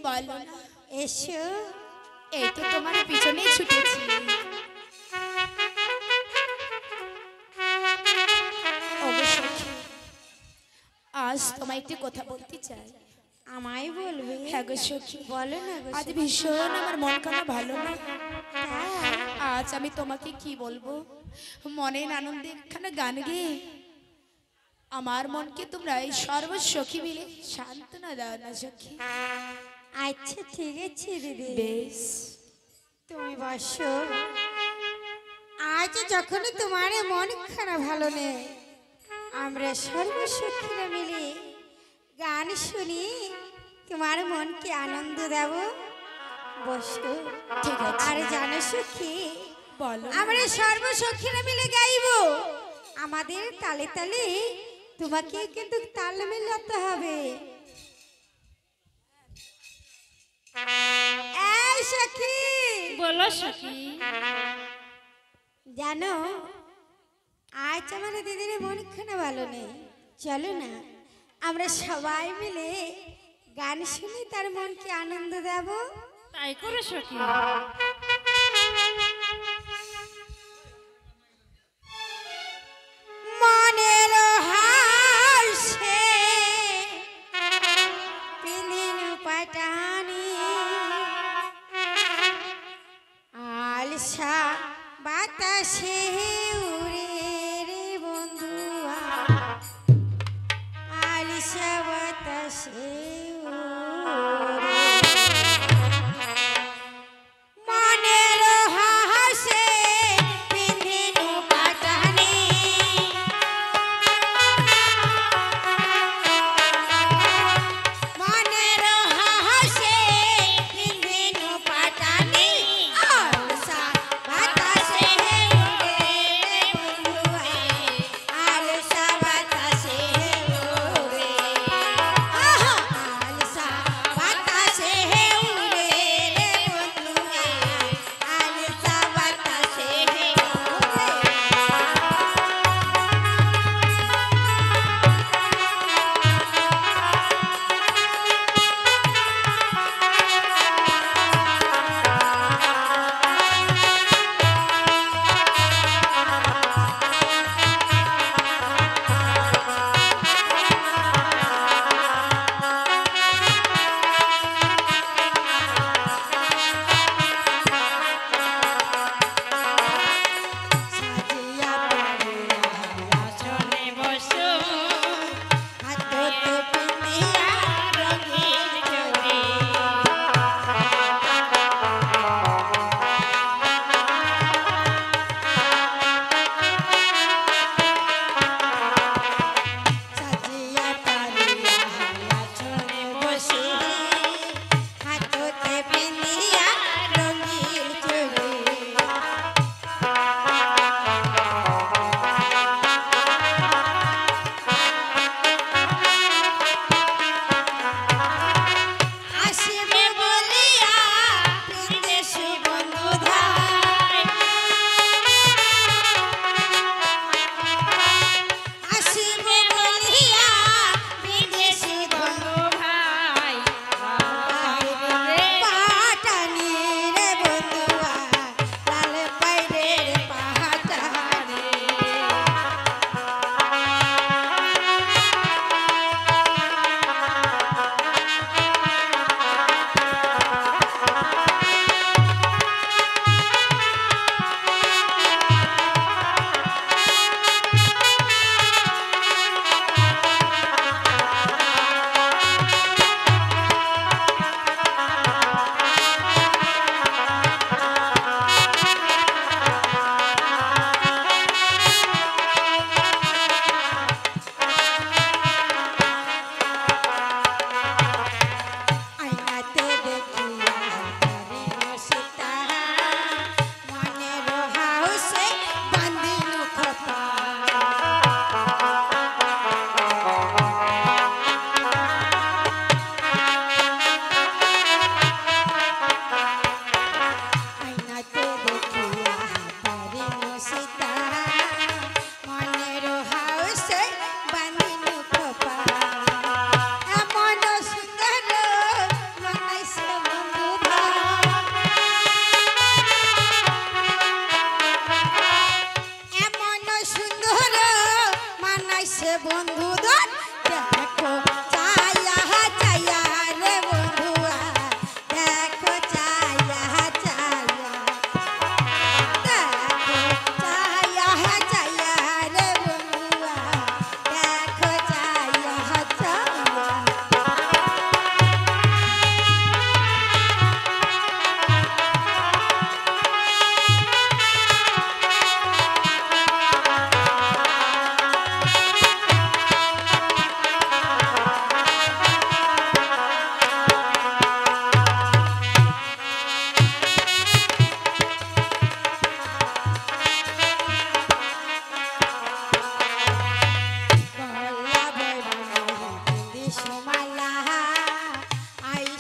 বলো না। এসো, এই তো তোমার পিছনে ছুটেছি। অবশ্যই আজ তোমায় একটি কথা বলতে চাই। আমায় বলবে? হ্যাঁ গো সখী, বলো না গো আজ সখী। ভীষণ আমার মন খানা ভালো না। তাই? আজ আমি তোমাকে কি বলবো, মনের আনন্দে একখানা গান গেয়ে আমার মনকে তোমরা এই সর্বসখী মিলে সান্ত্বনা দাও না সখী। আচ্ছা ঠিক আছে দিদি, বেশ তুমি বসো। আজ যখনই তোমার মন খারাপ ভালো নেই, আমরা সর্বসখীরা মিলে গান শুনি, তোমার মনকে আনন্দ দেব। বসো। ঠিক আছে। আর জানো সখী, বলো। আমরা সর্বসখীরা মিলে গাইব। আমাদের তালে তালে তোমাকে কিন্তু তাল মেলাতে হবে। এই সখী, বলো সখী। জানো আজ আমার দিদির মন খানা ভালো নেই, চলো না আমরা সবাই মিলে গান শুনে তার মনকে আনন্দ দেব। তাই করে সখী। মনের হাসে পিদিন পাটানি আলসা বাতাসে উড়ে রে বন্ধুয়া, আলসা বাতাসে উড়ে। মনের হাসে পিদিন পাটানি মনের হাসে পিদিন পাটানি আলসা বাতাসে উড়ে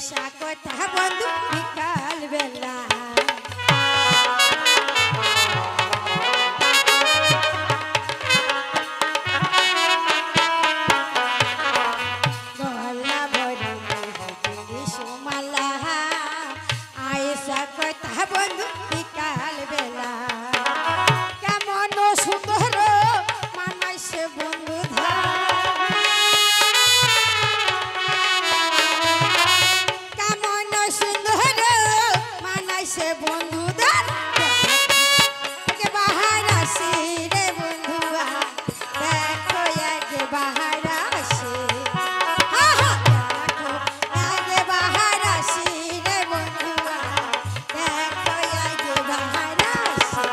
আয়সা কথা বন্ধু বিকাল বেলা গলা ভরে সুমালা আয়সা কথা বন্ধু বিকাল বেলা কেমন সুন্দর মানাই সে বন্ধু কেমন সুন্দর মানাই সে বন্ধুদার বাহার আসি রে বন্ধুয়া দেখো এক বাহার আসি দেখো এক বাহার আসি রে বন্ধুয়া দেখো এক বাহার আসি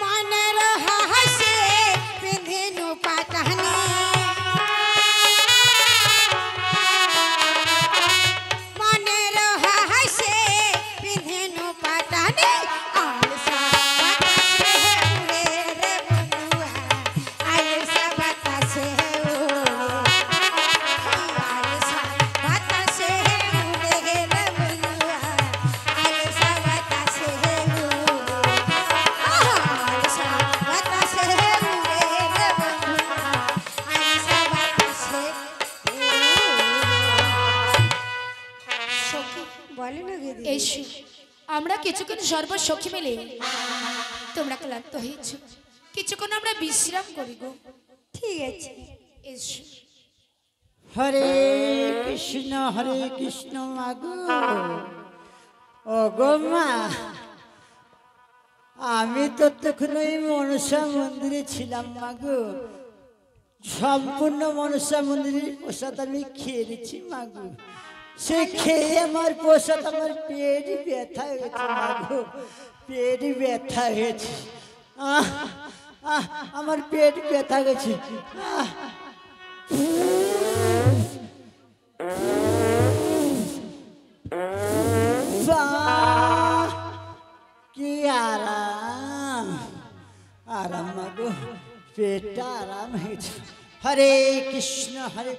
মনের হাসে পিন্ধিনু পাটানি মনের হাসে পিন্ধিনু পাটানি আলসা বাতাসে উড়ে রে বন্ধুয়া আলসা বাতাসে উড়ে আলসা বাতাসে উড়ে রে বন্ধুয়া আলসা বাতাসে উড়ে আলসা বাতাসে উড়ে রে বন্ধুয়া আলসা বাতাসে সখী বলে না দিদি এসো আমরা কিছুক্ষণ সর্বসখী মিলে তোমরা ক্লান্ত হয়েছ কিছুক্ষণ আমরা বিশ্রাম করি গো ঠিক আছে এসো হরে কৃষ্ণ মাগো ও গো মা আমি তো তখন ওই মনসা মন্দিরে ছিলাম মাগো সম্পূর্ণ মনসা মন্দিরের প্রসাদ আমি খেয়ে নিচ্ছি মাগো সে খেয়ে আমার প্রসাদ আমার পেট ব্যথা হয়েছে মাগো পেট ব্যথা হয়েছে আমার পেট ব্যথা গেছে বাহ! কি আরাম আরাম মাগো পেটটা আরাম হয়েছে হরে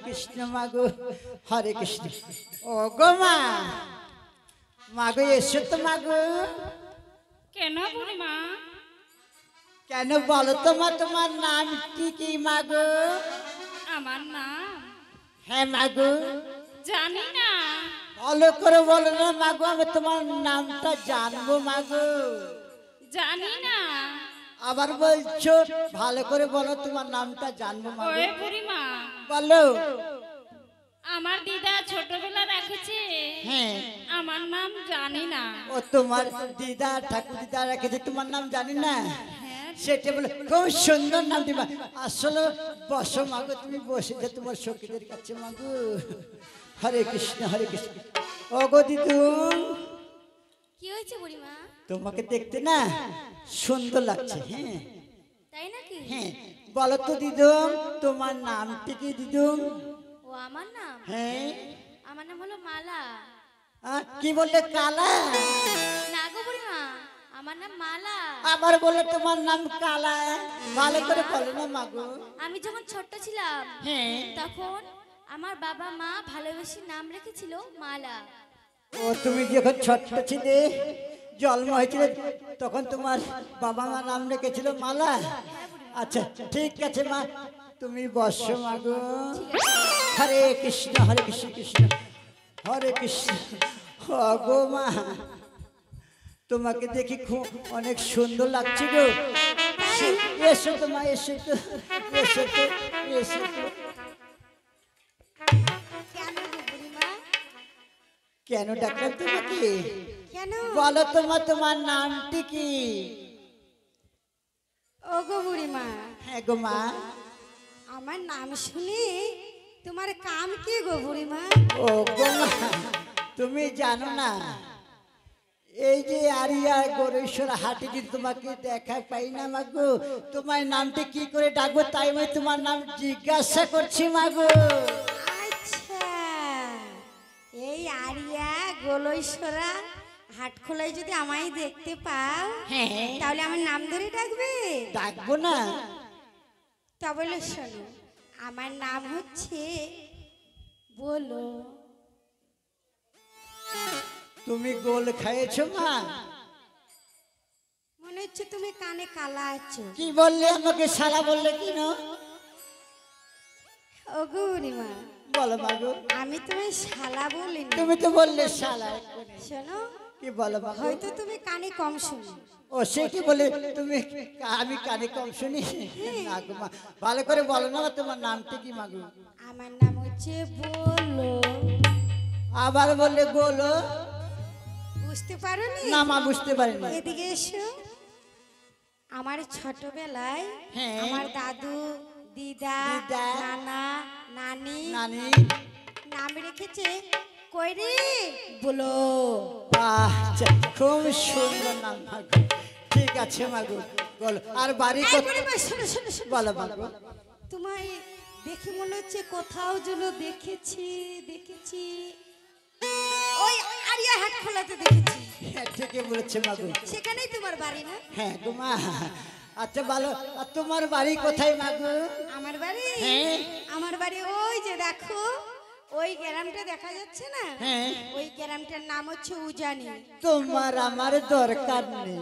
কৃষ্ণ মাগো হরে কৃষ্ণ ও গো মা মাগো এসো তো মাগো কেন বুড়িমা? কেন বলো তো মা তোমার নামটি কি মাগো আমার নাম হ্যাঁ মাগো জানি না। ভালো করে বলো না মাগো আমি তোমার নামটা জানবো মাগো জানি না। আবার বলছো ভালো করে বলো তোমার নামটা জানবো মাগো ওই বুড়িমা, বলো আমার দিদা ছোটবেলা রেখেছে, হ্যাঁ আমার নাম জানি না। ও তোমার দিদা ঠাকুর দিদা রেখেছে তোমার নাম জানি না হ্যাঁ, সেটা বলে খুব সুন্দর নাম দিবা আসলে বসো মাগো তুমি বসে যে তোমার সখীদের কাছে মাগো হরে কৃষ্ণ ও গো দিদু কি হয়েছে বুড়িমা? তোমাকে দেখতে না সুন্দর লাগছে হ্যাঁ তাই নাকি? হ্যাঁ বলো তো দিদুম তোমার নামটি কি দিদুম ও আমার নাম? হ্যাঁ আমার নাম হলো মালা। কি বললে কালা না গো বুড়িমা, আমার নাম মালা। আবার বলে তোমার নাম কালা ভালো করে বলো না মাগো আমি যখন ছোট্ট ছিলাম হ্যাঁ তখন আমার বাবা মা ভালোবেসে নাম রেখেছিল মালা। ও তুমি যখন ছোট্ট ছিলে জন্ম হয়েছিল তখন তোমার বাবা মা নাম রেখেছিল মালা আচ্ছা ঠিক আছে মা তুমি বসো মাগো হরে কৃষ্ণ কৃষ্ণ হরে কৃষ্ণ ও গো মা তোমাকে দেখি খুব অনেক সুন্দর লাগছে গো এসো তো মা এসো তো এসো তো এসো তো কেন গো বুড়িমা? কেন ডাক্তার তোমাকে কেন? বলো তোমার নামটি কি ও গো বুড়িমা, হ্যাঁ গো মা আমার নাম শুনে তোমার কাম কি গো বুড়িমা? ও গো মা তুমি জানো না এই যে আরিয়া গৌরেশ্বর হাটে যদি তোমাকে দেখা পাই না মাগো, তোমার নামটা কি করে ডাকবো তাই আমি তোমার নাম জিজ্ঞাসা করছি মাগো। আচ্ছা, এই আরিয়া গোলৈশ্বরা হাটখোলায় যদি আমায় দেখতে পাও, হ্যাঁ তাহলে আমার নাম ধরে ডাকবে? ডাকবো না? তা বলে শোনো, আমার নাম হচ্ছে বলো। তুমি গোল খাইয়েছো মা? মনে হচ্ছে তুমি কানে কালা আছো। কি বললে আমাকে শালা বললে কি না? ও গৌরীমা, বলো মাগো। আমি তোমায় শালা বলিনি। তুমি তো বললে শালা। শোনো, কি বলো মাগো? হয়তো তুমি কানে কম শুনো। ও সে কি বলে তুমি? আমি কানে কম শুনি না গো মা, ভালো করে বলো না তোমার নামটা কি মাগো? আমার নাম হচ্ছে বলো। আবার বললে গোলো? বুঝতে পারোনি? না মা, বুঝতে পারিনি। এদিকে এসো। আমার ছোটবেলায় হ্যাঁ। আমার দাদু, দিদা, দিদা, নানা, নানি নানি নাম রেখেছে কইরে বলো। আচ্ছা, খুব সুন্দর নাম মাগো। ঠিক আছে মাগো, বলো। আর বাড়ি এই কোথায়? বুড়িমা, শোনো শোনো শোনো। বলো মাগো। তোমায় দেখে মনে হচ্ছে কোথাও যেন দেখেছি। ওই আরিয়া হাট খোলাতে দেখেছি। হ্যাঁ, ঠিকই বলেছে মাগো। সেখানেই তোমার বাড়ি না? হ্যাঁ গো মা। আচ্ছা ভালো, আর তোমার বাড়ি কোথায় মাগো? আমার বাড়ি? হ্যাঁ। আমার বাড়ি ওই যে দেখো, ওই গ্রামটা দেখা যাচ্ছে না? হ্যাঁ। ওই গ্রামটার নাম হচ্ছে উজানি। তোমার আমার দরকার নেই।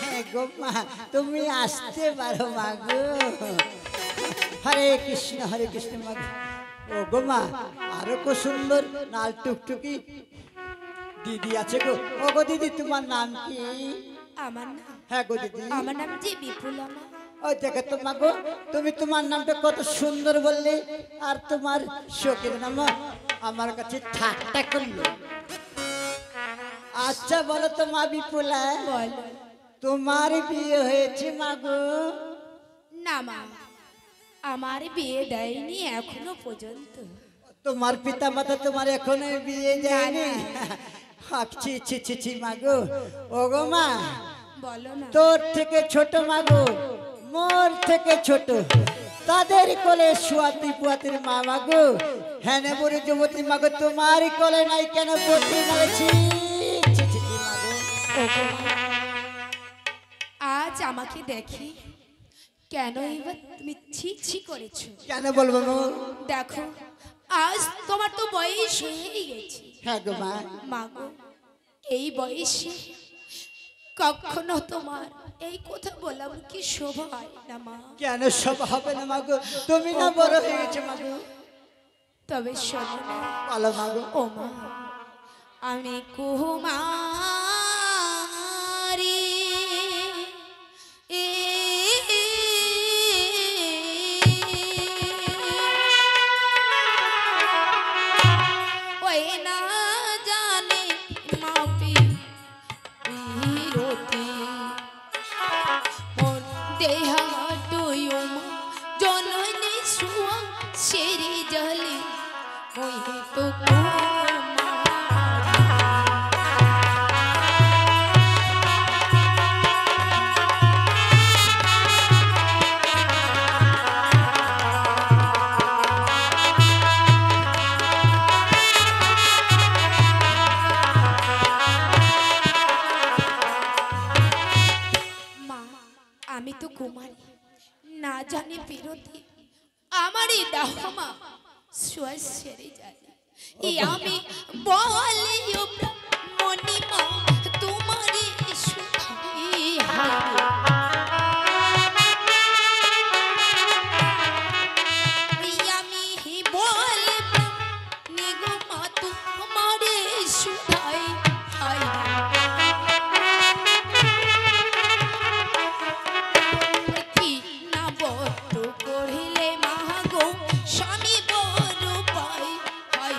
হ্যাঁ গো মা, তুমি আসতে পারো মাগো। হরে কৃষ্ণ মাগো। ও গো মা, আরো খুব সুন্দর লাল টুকটুকি দিদি আছে গো। ও গো দিদি, তোমার নাম কি? আমার নাম, হ্যাঁ গো দিদি। আমার নাম যে বিপুলা মা। ওই দেখো তো মাগো, তুমি তোমার নামটা কত সুন্দর বললে, আর তোমার শোকের নাম আমার কাছে ঠাট্টা করলো। আচ্ছা বলো তো মা বিপুলা, বল। তোমার বিয়ে হয়েছে মাগো? না মা, আমার বিয়ে দেয়নি এখনো পর্যন্ত। তোমার পিতা মাতা তোমার এখনো বিয়ে দেয়নি? ছি ছি ছি ছি মাগো। ও গো মা, বলো না। তোর থেকে ছোট মাগো, মোর থেকে ছোট, তাদের কোলে সুয়াতি পুয়াতির মা মাগো। হ্যাঁ বুড়ি যুবতী মাগো, তোমার কোলে নাই কেন বসে মারেছি? ছি ছি ছি মাগো। আজ আমাকে দেখি কেন এবার তুমি ছি করেছো? কেন বলবো গো? দেখো, আজ তোমার তো বয়স হয়েই গেছে। হ্যাঁ গো মা। মাগো, এই বয়সে কখনো তোমার এই কথা বললাম কি শোভা হয় না মা? কেন সব হবে না মাগো? তুমি না বড় হয়ে গেছে মাগো। তবে শোনো না, বলো মাগো। ও মা, আমি কুমারী, ওই না জানে মাপি বিরতি মোর দেহাটুয়ু মা জননী সুয়া সেরি জলে ওই তো মা, আমি তো কুমারী, না জানি বিরতি আমারই দাহমা সুয়া সেরে যায়। আমি বলে মণিমা তোমারই সুধাই হায়। আমি বলে নিগমা তোমারই সুধাই হায়। কি না বত কহিলে মাগো স্বামী বড় পাই হায়।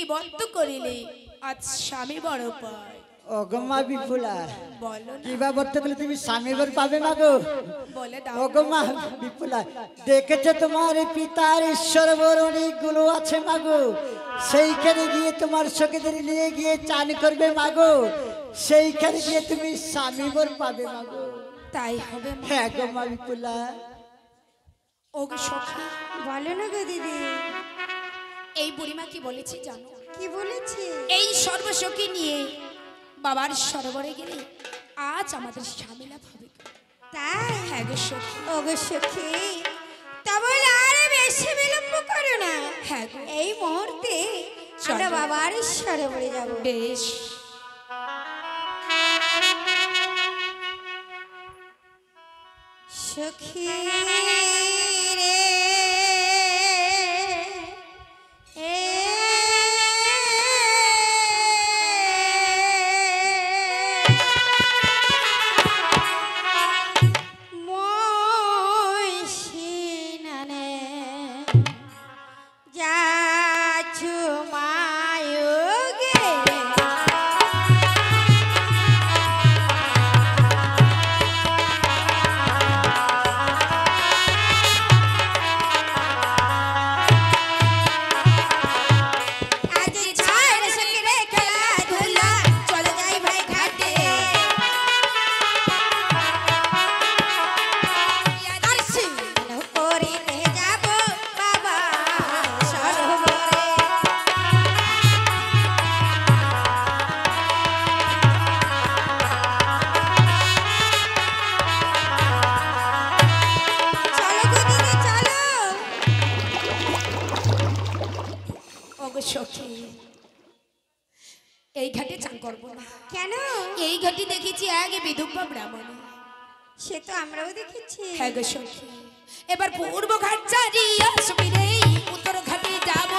বর্ত করিলে আজ স্বামী বড় পায়। ওগো মা বিপুলা, বলো না, কিবা বলতে গেলে তুমি স্বামী বর পাবে মাগো। বলে দাও। ওগো মা বিপুলা, দেখেছো তোমার এই পিতার ঈশ্বর বর অনেকগুলো আছে মাগো, সেইখানে গিয়ে তোমার সখীদের নিয়ে গিয়ে চান করবে মাগো, সেইখানে গিয়ে তুমি স্বামী বর পাবে মাগো। তাই হবে মা। হ্যাঁ গো মা বিপুলা। ওগো সখী, বলো না গো দিদি, এই বুড়িমা কি বলেছে জানো? কি বলেছে? এই সর্বসখী নিয়ে বাবার সরোবরে গেলে আজ আমাদের স্বামী লাভ হবে। তাই? হ্যাঁ গো সখী। ওগো সখী, তবে আর বেশি বিলম্ব করো না। হ্যাঁ গো। এই মুহূর্তে আমরা চলো। বাবার সরোবরে যাব। বেশ। সখী রে ময়ূষিনানে যাচ্ছু মায়োগে আজ ছাড় সখীরে খেলাধুলা, চলে যাই ভাই ঘাটে। দর্শন করিতে যাব বাবা সরোবরে। চলো গো দিদি, চলো। ওগো সখী, এই ঘাটে চান করবো না। কেন? এই ঘাটে দেখেছি আগে বিধবা ব্রাহ্মণ। সে তো আমরাও দেখেছি। হ্যাঁ গো সখী, এবার পূর্ব ঘাট ছাড়িয়া সুবিরে উত্তর ঘাটে যাব।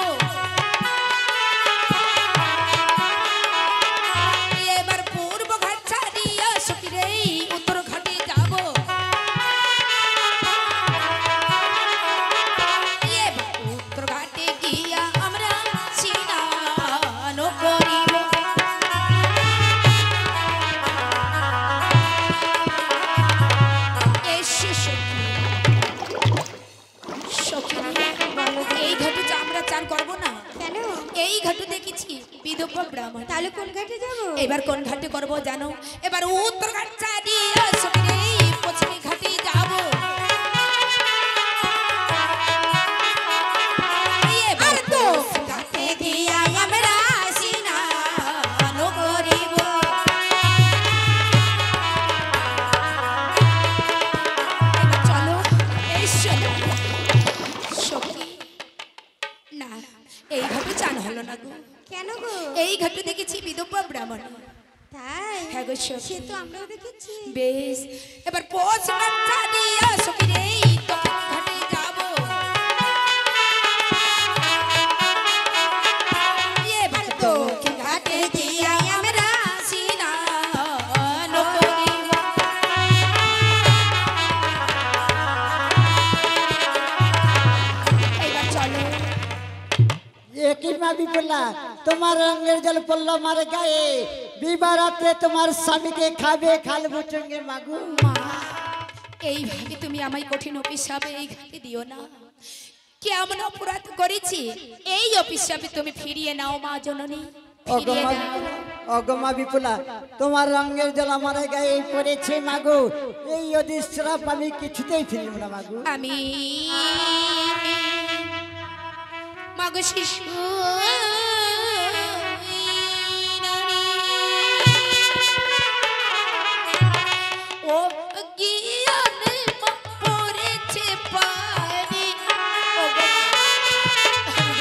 এবার পূর্ব ঘাট ছাড়িয়া সুবিরে উত্তর ঘাটে যাব। এবার উত্তর ঘাটে গিয়া আমরা স্নান করিব। এসো সখী, সখী বলো তো। এই ঘাটে আমরা চান করবো না। কেন? এই ঘাটে দেখেছি বিধবা ব্রাহ্মণ। তাহলে কোন ঘাটে যাব? এবার কোন ঘাটে করবো জানো? এবার উত্তর ঘাট ছাড়িয়া সখী পশ্চিমী ঘাটে যাব। এবার তো ঘাটে গিয়া আমরা স্নান করিব। এবার চলো, এসো না। সখী, না, এই ঘাটে চান হলো না গো। কেন গো? এই ঘাটে দেখেছি বিধবা ব্রাহ্মণ। তাই? হ্যাঁ গো সখী। সে তো আমরাও দেখেছি। বেশ, এবার পশ্চিম ঘাট ছাড়িয়া সখী রে দক্ষিণ ঘাটে যাব। এবার দক্ষিণ ঘাটে গিয়া আমরা স্নান করিব। এবার চলো। একই মা বিপুলা, তোমার রঙের জল পড়লো আমার গায়ে, বিবাহ রাত্রে তোমার স্বামীকে খাবে খালবো চঙ্গে মাগু। মা, এইভাবে তুমি আমায় কঠিন অভিশাপে এই ঘাটে দিও না। কেমন অপরাধ করেছি, এই অভিশাপে তুমি ফিরিয়ে নাও মা জননী, ফিরিয়ে অগমা নাও। অগমা বিপুলা, তোমার রঙের জল আমার গায়ে পড়েছে মাগো, এই অধিশ্রাপ আমি কিছুতেই ফিরব না মাগু। আমি মাগো শিশু ও গিয়ানে পড়েছে পানি। ও গো,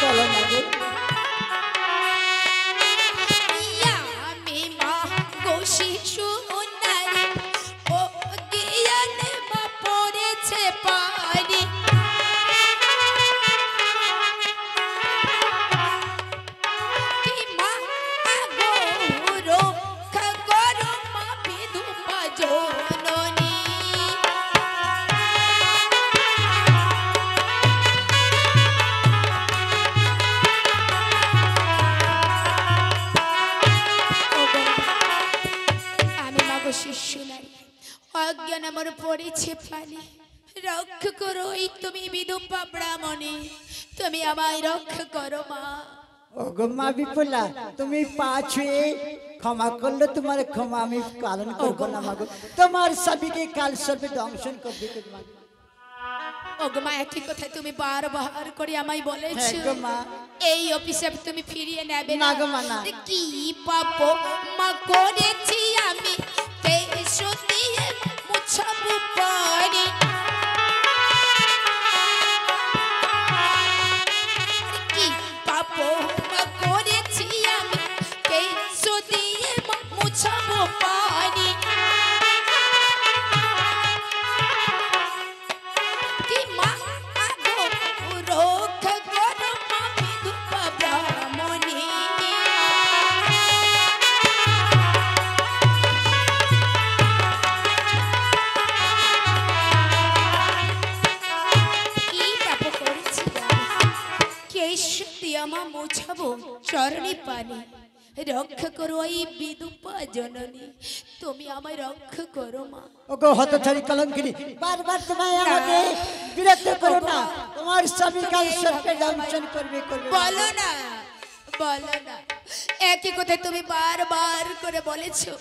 বলো মাগু। আমি মা গো শিশু নারী, ও গিয়ানে পড়েছে পানি। কি মা গো রক্ষা করো মা বিধবা জননী। প্রাণ আমার পড়েছে পানি রক্ষা করো এই তুমি বিধবা ব্রাহ্মণী তুমি আমায় রক্ষা করো মা ওগো মা বিপুলা তুমি পা ছুঁয়ে ক্ষমা করলে তোমার ক্ষমা আমি পালন করবো না মাগো তোমার সবকে কাল সর্বে দংশন করবে মা ওগো মা একই কথা তুমি বারবার করে আমায় বলেছো হ্যাঁ গো মা। এই অভিশাপ তুমি ফিরিয়ে নেবে না গো মা, না। কি পাপ মা করেছি আমি কেশো দিয়ে মুছাবো পানি কি পাপ মা করেছি আমি কেশো দিয়ে মুছাবো পানি কি মা আগো রক্ষা করো মা বিধবা ব্রাহ্মণী কি পাপ করেছি কেশ দিয়ে মা মোছাবো চরণে পানি রক্ষা করো এই বিধবা জননী তুমি আমায় রক্ষা করো মা ওগো হতছাড়ি কলঙ্কিনী বারবার তোমায় আমাকে বিরক্ত করো না তোমার সবই কাল সর্বে দংশন করবে বলো না একই কথা তুমি বারবার করে বলেছো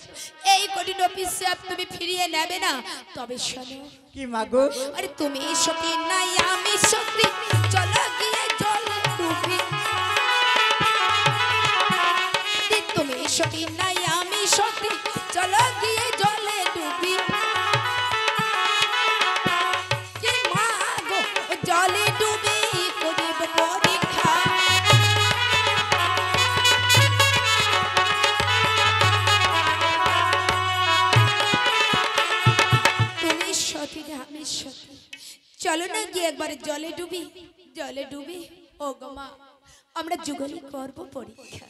এই কঠিন অভিশাপ তুমি ফিরিয়ে নেবে না তবে শোনো কি মাগো আরে তুমি সতী নাই আমি সতী চলো গিয়ে জল ডুবি তুমি সতী নাই আমি সতী চলো গিয়ে জলে ডুবি কি মা গো জলে ডুবি করিব পরীক্ষা তুমি সতী না আমি সতী চলো না গিয়ে একবার জলে ডুবি ও গো মা আমরা যুগলি করব পরীক্ষা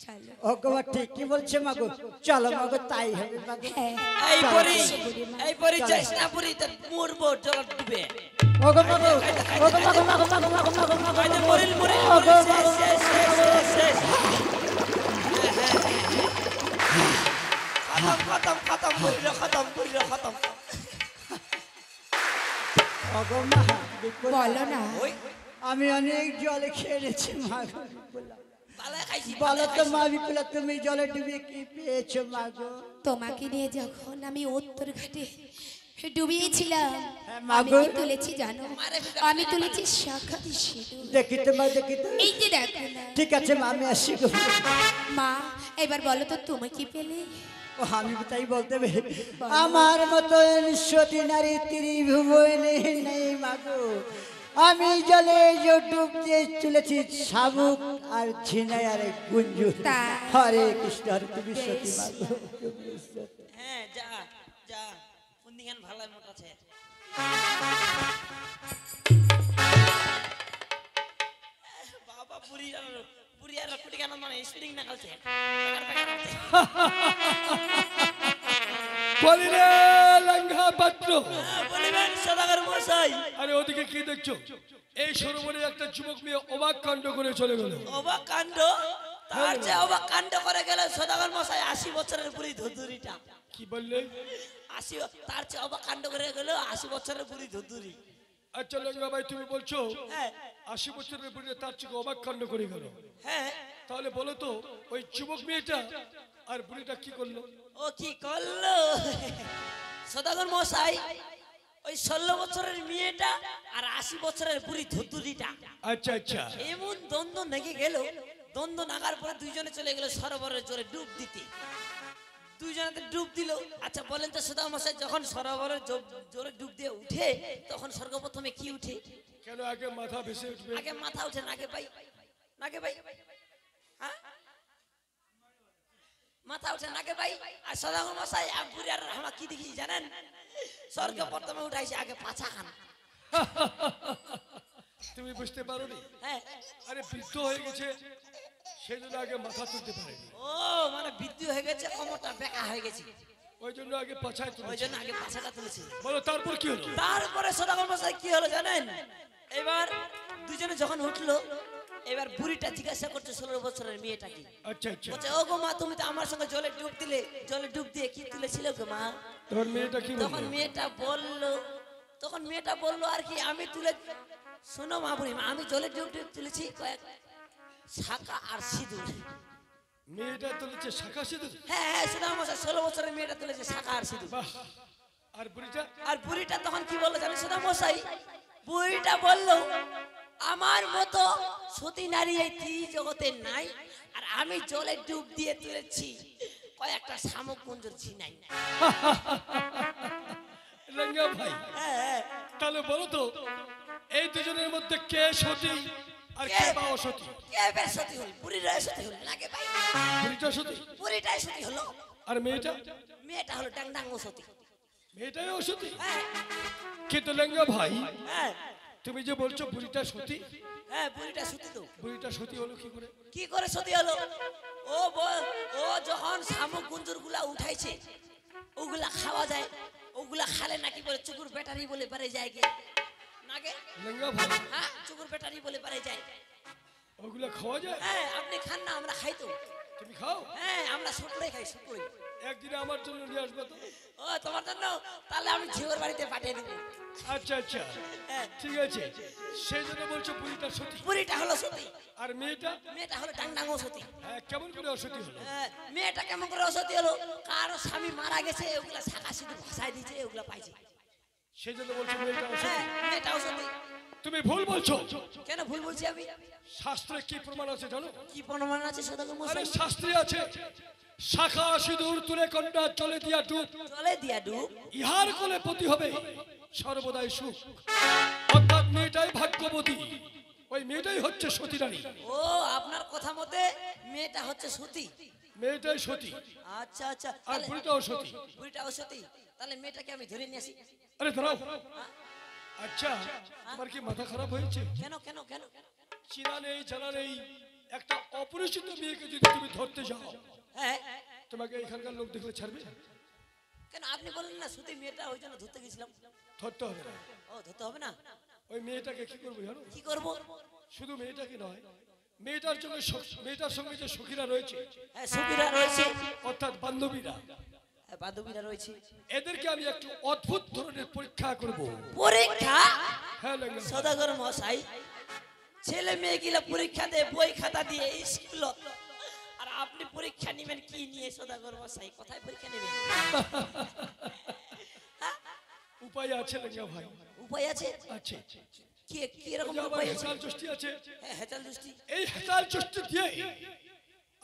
চলো ওগো মা ঠিক কি বলছে মাগো চলো মাগো তাই হবে মাগো হ্যাঁ এই পরি যাইস না পরি তোর মরবো জল ডুবে ওগো মাগো আইতে মরিল মরিল ওগো শেষ খতম মরিল খতম ওগো মা বিপুলা, বলো না ওই আমি অনেক জলে খেয়েছি মাগো বিপুলা। পালা খাইছি বলো তো মা বিপুলা তুমি জলে ডুবে কি পেয়েছো মাগো তোমাকে নিয়ে যখন আমি উত্তর ঘাটে ডুবিয়েছিলাম মা আমি গো। কি তুলেছি জানো আমি তুলেছি শাখা সিঁদুর দেখি তো মা দেখি তো এই যে দেখো না ঠিক আছে মা আমি আসি গো মা এবার বলো তো তুমি কি পেলে ও আমি তাই বলতে হবে আমার মতো সতী নারী ত্রিভুবনে নেই মাগো আমি জলে ডুব দিয়ে চলেছি শামুক আর ঝিনাই আর গুঞ্জু তাই। হরে কৃষ্ণ হরে তুমি সতী মাগো তুমি সতী। হ্যাঁ যা যা পুন্দিগান ভালাই মোটাছে বাবা পুরি আর কুটি গান মানে স্প্রিং না কালছে বলিলে লঙ্ঘা পাত্র বলিবেন সদাগর মশাই আরে ওদিকে কি দেখছো এই সরোবরে একটা যুবক মেয়ে অবাক কাণ্ড করে চলে গেল অবাক কাণ্ড তার যে অবাক কাণ্ড করে গেল সদাগর মশাই 80 বছরের বুড়ি ধুধুরিটা কি বললে 80 তার যে অবাক কাণ্ড করে গেল 80 বছরের বুড়ি ধুধুরি আচ্ছা লঙ্গা ভাই তুমি বলছো হ্যাঁ 80 বছরের বুড়ি তার থেকে অবাক কাণ্ড করে গেল হ্যাঁ তাহলে বলো তো ওই যুবক মেয়েটা আর বুড়িটা কি করলো ও কি করলো সদাগর মশাই ওই 16 বছরের মেয়েটা আর 80 বছরের বুড়ি ধুতুরিটা আচ্ছা আচ্ছা এমন দ্বন্দ্ব লেগে গেল দ্বন্দ্ব নাগার পরে দুইজনে চলে গেল সরোবরের জোরে ডুব দিতে দুইজনে ডুব দিল আচ্ছা বলেন তো সদাগর মশাই যখন সরোবরের জোরে ডুব দিয়ে উঠে তখন সর্বপ্রথমে কি উঠে কেন আগে মাথা ভেসে উঠবে আগে মাথা উঠে নাকে ভাই হ্যাঁ মাথা উঠে নাকে ভাই আর সদাগর মশাই আর বুড়ি আর আমরা কি দেখি জানেন স্বর্গ প্রথমে উঠাইছে আগে পাছা খান তুমি বুঝতে পারোনি হ্যাঁ আরে বৃদ্ধ হয়ে গেছে সেই জন্য আগে মাথা তুলতে পারেনি ও মানে বিদ্যুৎ হয়ে গেছে কোমরটা বেঁকা হয়ে গেছে ওই জন্য আগে পাছায় ওই তুলেছে জন্য আগে পাছাটা তুলেছে বলো তারপর কি হলো তারপরে সদাগর মশাই কি হলো জানেন এবার দুজনে যখন উঠলো এবার বুড়িটা জিজ্ঞাসা করছে 16 বছরের মেয়েটাকে আচ্ছা আচ্ছা বলছে ও গো মা তুমি তো আমার সঙ্গে জলে ডুব দিয়ে কি তুলেছিলে গো মা তোমার মেয়েটা কি তখন বললো? মেয়েটা বললো আর কি আমি তুলে শোনো মা বুড়িমা, আমি জলে ডুব তুলেছি কয়েক শাঁখা আর সিঁদুর। মেয়েটা তুলেছে শাখা সিঁদুর? হ্যাঁ হ্যাঁ সুদা মশাই, 16 বছরের মেয়েটা তুলেছে শাঁখা আর সিঁদুর। বাহ। আর বুড়িটা? আর বুড়িটা তখন কি বললো জানেন সুদা মশাই? বুড়িটা বললো আমার মতো সতী নারী এই জগতে নাই, আর আমি জলে ডুব দিয়ে তুলেছি কয়েকটা শামুক কুঞ্জর ছিনাই। লেঙ্গা ভাই, হ্যাঁ, তাহলে বলো তো এই দুজনের মধ্যে কে সতী আর কে বা অসতী? কে বেশ সতী হল? বুড়িটাই সতী হল নাকি ভাই? বুড়িটা সতী বুড়িটাই সতী হলো, আর মেয়েটা? মেয়েটা হলো ডাং ডাং সতী। মেয়েটাই অসতী। হ্যাঁ কিন্তু লেঙ্গা ভাই, হ্যাঁ তুমি যে বলছো বুড়িটা সতী, হ্যাঁ, বুড়িটা সতী তো। বুড়িটা সতী হলো কি করে? কি করে সতী হলো? ও যখন শামুক গুঞ্জুর গুলা উঠাইছে, ওগুলা খাওয়া যায়, ওগুলা খালে নাকি বলে চুকুর ব্যাটারি বলে পারে যায় গে নাগে। লেঙ্গা ভাই, হ্যাঁ চুকুর ব্যাটারি বলে পারে যায়। ওগুলা খাওয়া যায়? হ্যাঁ আপনি খান না, আমরা খাই তো। তুমি খাও? হ্যাঁ আমরা শুকনোই খাই, শুকনোই। একদিনে আমার জন্য নিয়ে আসবে তো? ও তোমার জন্য? তাহলে আমি ঝিওর বাড়িতে পাঠিয়ে দেবো। আচ্ছা আচ্ছা, হ্যাঁ ঠিক আছে। সেই জন্য বলছো বুড়িটা সতী, বুড়িটা হলো সতী, আর মেয়েটা? মেয়েটা হলো ডাং ডাং সতী। হ্যাঁ, কেমন করে অসতী হলো? হ্যাঁ, মেয়েটা কেমন করে অসতী হলো? কারো স্বামী মারা গেছে, ওগুলা শাখা সিঁদুর ভাসায় দিয়েছে, ওগুলা পাইছে। সেই জন্য বলছো মেয়েটা অসতী। হ্যাঁ মেয়েটা অসতী। তুমি ভুল বলছো। কেন ভুল বলছি আমি? শাস্ত্রে কি প্রমাণ আছে জানো? কি প্রমাণ আছে সদাগর আরে মশাই? শাস্ত্রে আছে, শাখা সিঁদুর তুলে কন্যা চলে দিয়া ডুব, চলে দিয়া ডুব, ইহার কোলে পতি হবে সর্বদাই সুখ। অর্থাৎ মেয়েটাই ভাগ্যবতী, ওই মেয়েটাই হচ্ছে সতী নারী। ও আপনার কথা মতে মেয়েটা হচ্ছে সতী। মেয়েটাই সতী, আচ্ছা আচ্ছা, আর তাহলে বুড়িটাও সতী। বুড়িটা অসতী, তাহলে মেয়েটাকে আমি ধরে নিয়ে আসি। আরে দাঁড়াও, আচ্ছা তোমার কি মাথা খারাপ হয়েছে? কেন কেন কেন? চিনা নেই জানা নেই একটা অপরিচিত মেয়েকে যদি তুমি ধরতে যাও, হ্যাঁ তোমাকে এখানকার লোক দেখলে ছাড়বে? কেন আপনি বললেন না সতী মেয়েটা, ওই জন্য ধরতে গেছিলাম। ধরতে হবে না। ও ধরতে হবে না? ওই মেয়েটাকে কি করবো জানো? কি করব? শুধু মেয়েটাকে নয়, মেয়েটার জন্য মেয়েটার সঙ্গে যে সখীরা রয়েছে, হ্যাঁ সখীরা রয়েছে, অর্থাৎ বান্ধবীরা, হ্যাঁ বান্ধবীরা রয়েছে, এদেরকে আমি একটু অদ্ভুত ধরনের পরীক্ষা করব। পরীক্ষা? হ্যাঁ লেঙ্গা, সদাগর মশাই, ছেলে মেয়ে গিলা পরীক্ষা দেয় বই খাতা দিয়ে স্কুল, আর আপনি পরীক্ষা নেবেন কি নিয়ে সদাগর মশাই? কোথায় পরীক্ষা নেবেন? উপায় আছে লেঙ্গা ভাই, উপায় আছে? আছে। কি কি রকম ওই যে আমার উপায় আছে? হেতাল যষ্টি আছে, হ্যাঁ হেতাল দৃষ্টি। এই হেতাল যষ্টি দিয়ে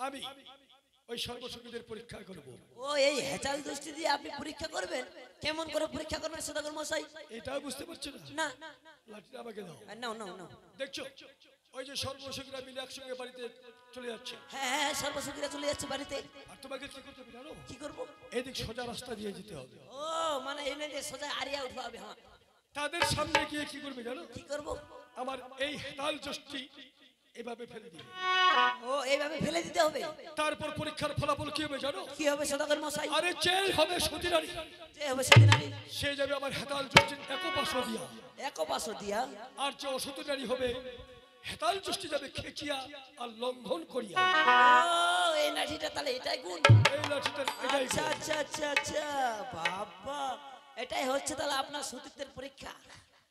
আমি ওই সর্বসখীদের পরীক্ষা করব। ও এই হেতাল দৃষ্টি দিয়ে আপনি পরীক্ষা করবেন? কেমন করে পরীক্ষা করবেন সদাগর মশাই? এটাও বুঝতে পারছো না? না লাঠিটা আমাকে দাও। নাও নাও নাও। দেখছো ওই যে সর্বসখীরা মিলে একসঙ্গে বাড়িতে চলে যাচ্ছে, হ্যাঁ হ্যাঁ সর্বসুখীরা চলে যাচ্ছে বাড়িতে। আর তোমাকে কি করতে হবে জানো? কি করব? এদিক সোজা রাস্তা দিয়ে যেতে হবে। ও মানে এনে যে সোজা আরিয়া উঠা হবে। হ্যাঁ তাদের সামনে গিয়ে কি করবে জানো? কি করব? আমার এই হেতাল যষ্টি এভাবে ফেলে দিবে। ও এইভাবে ফেলে দিতে হবে? তারপর পরীক্ষার ফলাফল কি হবে জানো? কি হবে সদাগর মশাই? আরে যে হবে সতী নারী, যে হবে সতী নারী, সে যাবে আমার হেতাল যষ্টির একপাশ দিয়া, একপাশ দিয়া। আর যে অসতী নারী হবে হেতাল যষ্টি যাবে খেচিয়া আর লঙ্ঘন করিয়া। ও এই লাঠিটা তাহলে এটাই গুণ? এই লাঠিটার এটাই আচ্ছা গুণ। আচ্ছা আচ্ছা আচ্ছা, বাবা এটাই হচ্ছে তাহলে আপনার সতীত্বের পরীক্ষা।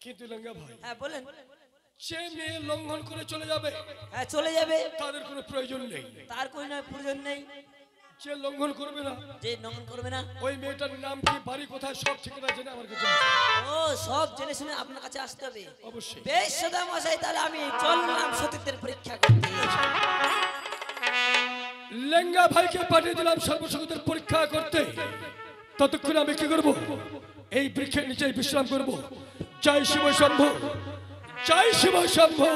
কিন্তু লেঙ্গা ভাই, হ্যাঁ বলেন। সে মেয়ে লঙ্ঘন করে চলে যাবে, হ্যাঁ চলে যাবে, তাদের কোনো প্রয়োজন নেই। তার কোনো প্রয়োজন নেই। যে লঙ্ঘন করবে না, যে নমন করবে না, ওই মেয়েটার নাম কি, বাড়ি কোথায়, সব ঠিকানা জেনে আমার কাছে আসবে। ও সব জেনে শুনে আপনার কাছে আসতে হবে। অবশ্যই। বেশ সদা মশাই, তাহলে আমি চললাম সতীত্বের পরীক্ষা করতে। লেঙ্গা ভাইকে পাঠিয়ে দিলাম সর্বসখীদের পরীক্ষা করতে। ততক্ষণ আমি কি করব? এই বৃক্ষের নিচে বিশ্রাম করব। জয় শিব শম্ভু, জয় শিব শম্ভু।